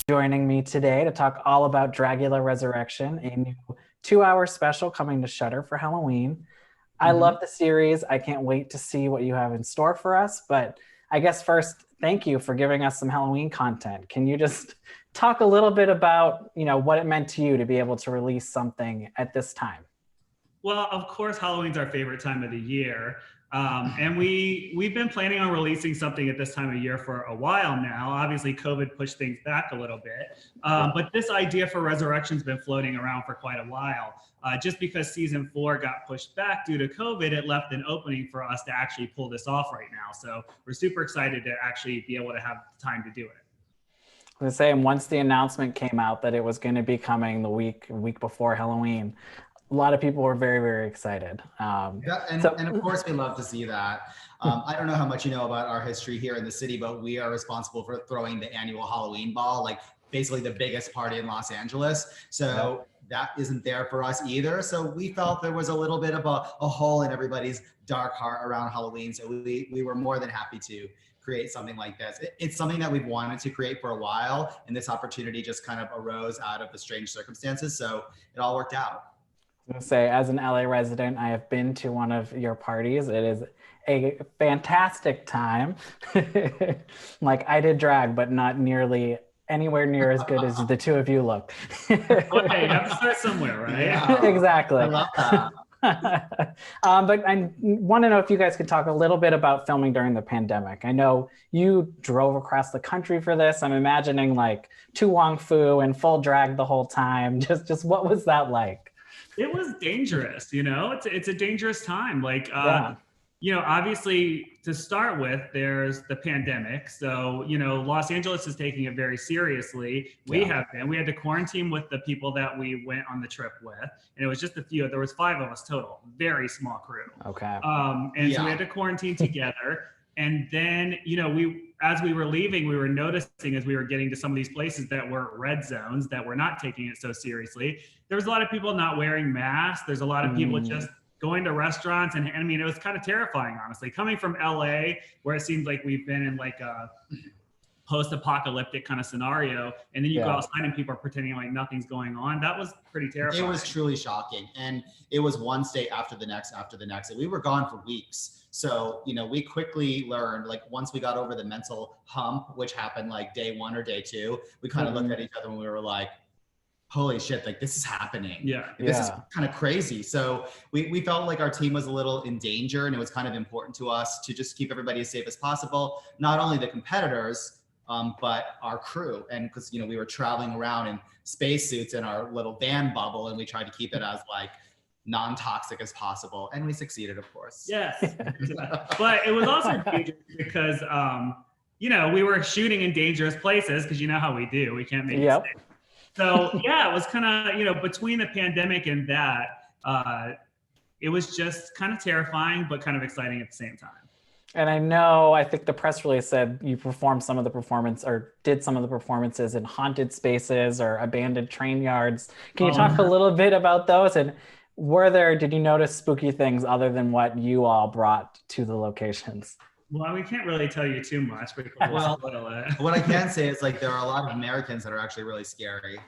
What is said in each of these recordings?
joining me today to talk all about Dragula Resurrection, a new 2-hour special coming to Shudder for Halloween. I love the series. I can't wait to see what you have in store for us. But I guess first, thank you for giving us some Halloween content. Can you just talk a little bit about, what it meant to you to be able to release something at this time? Well, of course, Halloween's our favorite time of the year. And we've been planning on releasing something at this time of year for a while now. Obviously, COVID pushed things back a little bit. But this idea for Resurrection's been floating around for quite a while. Just because season 4 got pushed back due to COVID, it left an opening for us to actually pull this off right now. So we're super excited to actually be able to have time to do it. I was saying, once the announcement came out that it was going to be coming the week before Halloween, a lot of people were very, very excited. And of course, we love to see that. I don't know how much you know about our history here in the city, but we are responsible for throwing the annual Halloween ball, like basically the biggest party in Los Angeles. So that isn't there for us either. So we felt there was a little bit of a hole in everybody's dark heart around Halloween. So we were more than happy to create something like this. It's something that we've wanted to create for a while, and this opportunity just kind of arose out of the strange circumstances. So it all worked out. I was going to say, as an LA resident, I have been to one of your parties. It is a fantastic time. Like, I did drag, but not nearly anywhere near as good as the two of you look. Okay, you have to start somewhere, right? Yeah. Exactly. I love that. But I want to know if you guys could talk a little bit about filming during the pandemic. I know you drove across the country for this. I'm imagining like Tu Wong Fu and full drag the whole time. Just what was that like? It was dangerous, it's a dangerous time. Like, obviously to start with, there's the pandemic. So, Los Angeles is taking it very seriously. We had to quarantine with the people that we went on the trip with. And it was just a few, there was 5 of us total, very small crew. Okay. So we had to quarantine together. And then, as we were leaving, we were noticing as we were getting to some of these places that were red zones, that were not taking it so seriously. There was a lot of people not wearing masks. There's a lot of people just going to restaurants. And I mean, it was kind of terrifying, honestly. Coming from LA, where it seems like we've been in like a post-apocalyptic kind of scenario, and then you go outside and people are pretending like nothing's going on. That was pretty terrifying. It was truly shocking. And it was one state after the next, and we were gone for weeks. So, we quickly learned, like, once we got over the mental hump, which happened like day 1 or day 2, we kind of looked at each other and we were like, holy shit, like, this is happening. This is kind of crazy. So we felt like our team was a little in danger, and it was kind of important to us to just keep everybody as safe as possible. Not only the competitors, but our crew. And because, we were traveling around in spacesuits in our little van bubble, and we tried to keep it as like non-toxic as possible, and we succeeded, of course. Yes. But it was also dangerous because we were shooting in dangerous places, because you know how we do, we can't make mistakes. So it was kind of, between the pandemic and that, it was just kind of terrifying, but kind of exciting at the same time. And I think the press release said you performed some of the performance, or did some of the performances in haunted spaces or abandoned train yards. Can you talk a little bit about those? And did you notice spooky things other than what you all brought to the locations? Well, we can't really tell you too much. What I can say is, like, there are a lot of Americans that are actually really scary.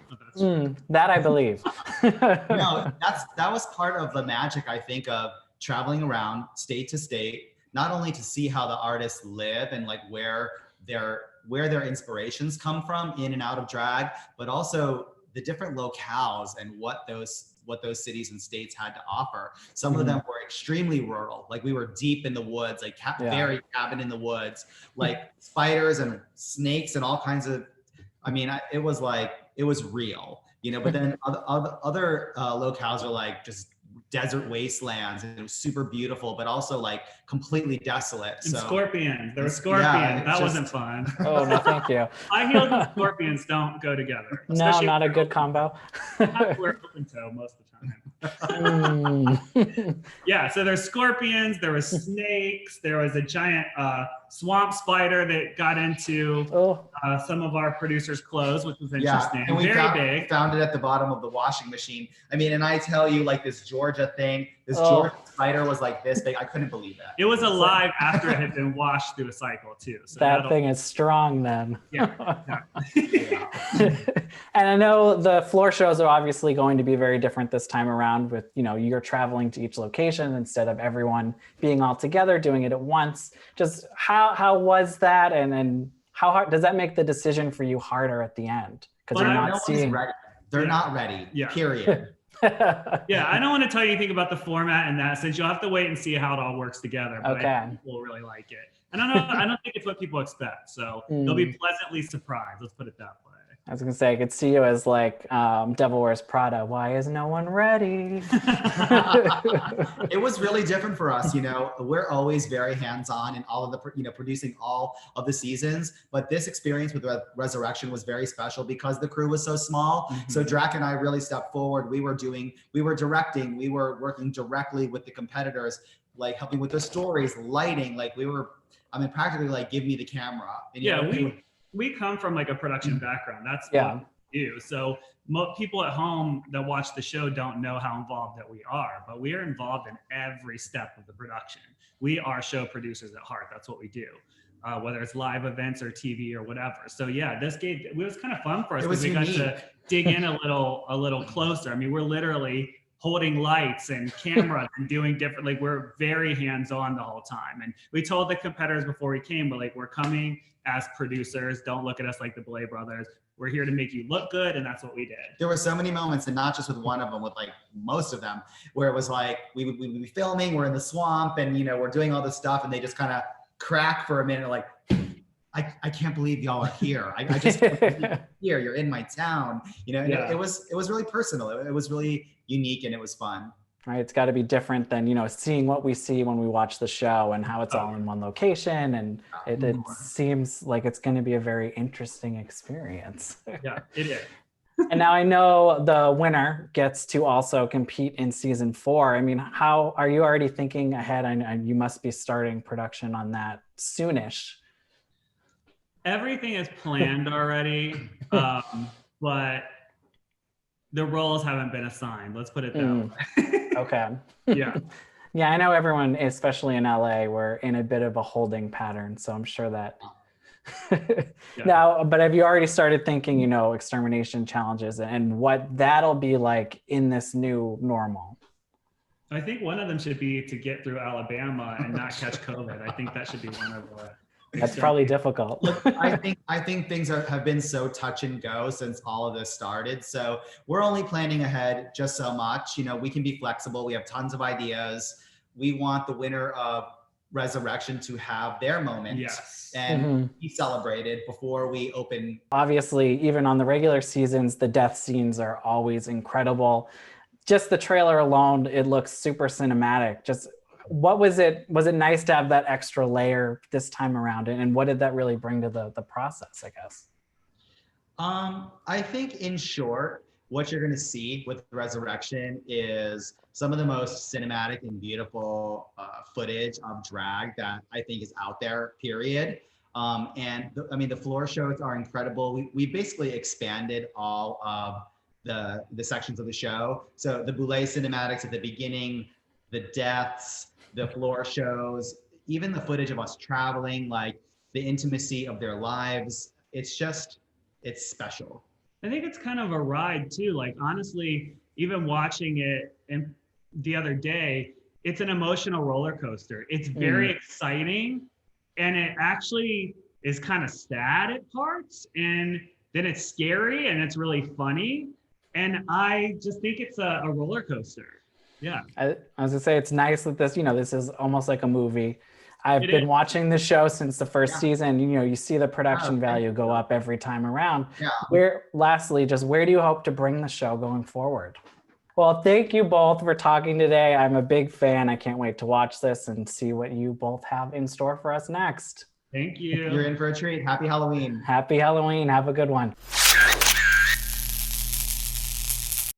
That I believe. That was part of the magic, I think, of traveling around state to state, not only to see how the artists live and like where their inspirations come from in and out of drag, but also the different locales and what those cities and states had to offer. Some of them were extremely rural. Like, we were deep in the woods, like very cabin in the woods, like spiders and snakes and all kinds of, it was real, but then other locales are like just desert wastelands, and it was super beautiful, but also like completely desolate. And scorpions. There were scorpions. That wasn't fun. Oh, no, thank you. High heels and scorpions don't go together. No, not a good combo. We're open toe most of the time. So there's scorpions, there was snakes, there was a giant swamp spider that got into some of our producers' clothes, which was interesting. And we Very big. found it at the bottom of the washing machine. And I tell you, like, this Georgia thing, This George spider was like this big. I couldn't believe that. It was alive after it had been washed through a cycle too. So that thing is strong then. Yeah. And I know the floor shows are obviously going to be very different this time around with, you're traveling to each location instead of everyone being all together, doing it at once. Just how was that? And how hard does that make the decision for you harder at the end? Because you're not seeing. Ready. They're not ready. Yeah. Period. Yeah, I don't want to tell you anything about the format and that, since you'll have to wait and see how it all works together. But I think people will really like it. And I don't think it's what people expect. So they'll be pleasantly surprised. Let's put it that way. I was gonna say I could see you as like Devil Wears Prada. Why is no one ready? It was really different for us. We're always very hands-on in all of the, producing all of the seasons. But this experience with Resurrection was very special because the crew was so small. Mm-hmm. So Drac and I really stepped forward. We were directing, we were working directly with the competitors, like helping with the stories, lighting. Like practically like give me the camera. And, we come from like a production background. That's what we do. So people at home that watch the show don't know how involved that we are, but we are involved in every step of the production. We are show producers at heart. That's what we do, whether it's live events or TV or whatever. So it was kind of fun for us because we got to dig in a little closer. I mean, we're literally holding lights and cameras and doing different, like we're very hands-on the whole time. And we told the competitors before we came, but like, we're coming as producers. Don't look at us like the Boulet brothers. We're here to make you look good. And that's what we did. There were so many moments, and not just with one of them, with like most of them, where it was like, we would be filming, we're in the swamp and, we're doing all this stuff, and they just kind of crack for a minute. Like, I can't believe y'all are here. I just can't believe you're here. You're in my town. It was really personal. It was really unique, and it was fun. Right, it's got to be different than seeing what we see when we watch the show and how it's all in one location, and it seems like it's going to be a very interesting experience. Yeah, it is. And now I know the winner gets to also compete in season 4. I mean, how are you already thinking ahead? And you must be starting production on that soonish. Everything is planned already, but the roles haven't been assigned. Let's put it that way. Okay. Yeah. Yeah, I know everyone, especially in LA, we're in a bit of a holding pattern. So I'm sure that now, but have you already started thinking, extermination challenges and what that'll be like in this new normal? I think one of them should be to get through Alabama and not catch COVID. I think that should be one of the. That's probably difficult. Look, I think things have been so touch and go since all of this started. So we're only planning ahead just so much. We can be flexible. We have tons of ideas. We want the winner of Resurrection to have their moment and be celebrated before we open. Obviously, even on the regular seasons, the death scenes are always incredible. Just the trailer alone, it looks super cinematic. What was it? Was it nice to have that extra layer this time around? And what did that really bring to the process, I guess? I think in short, what you're going to see with Resurrection is some of the most cinematic and beautiful footage of drag that I think is out there, period. The floor shows are incredible. We basically expanded all of the sections of the show. So the Boulet cinematics at the beginning, the deaths, the floor shows, even the footage of us traveling, like the intimacy of their lives. It's special. I think it's kind of a ride too. Like, honestly, even watching it the other day, it's an emotional roller coaster. It's very exciting, and it actually is kind of sad at parts, and then it's scary and it's really funny. And I just think it's a roller coaster. Yeah. I was gonna say, it's nice that this is almost like a movie. I've been watching the show since the first season. You see the production value go up every time around. Yeah. Where do you hope to bring the show going forward? Well, thank you both for talking today. I'm a big fan. I can't wait to watch this and see what you both have in store for us next. Thank you. You're in for a treat. Happy Halloween. Happy Halloween. Have a good one.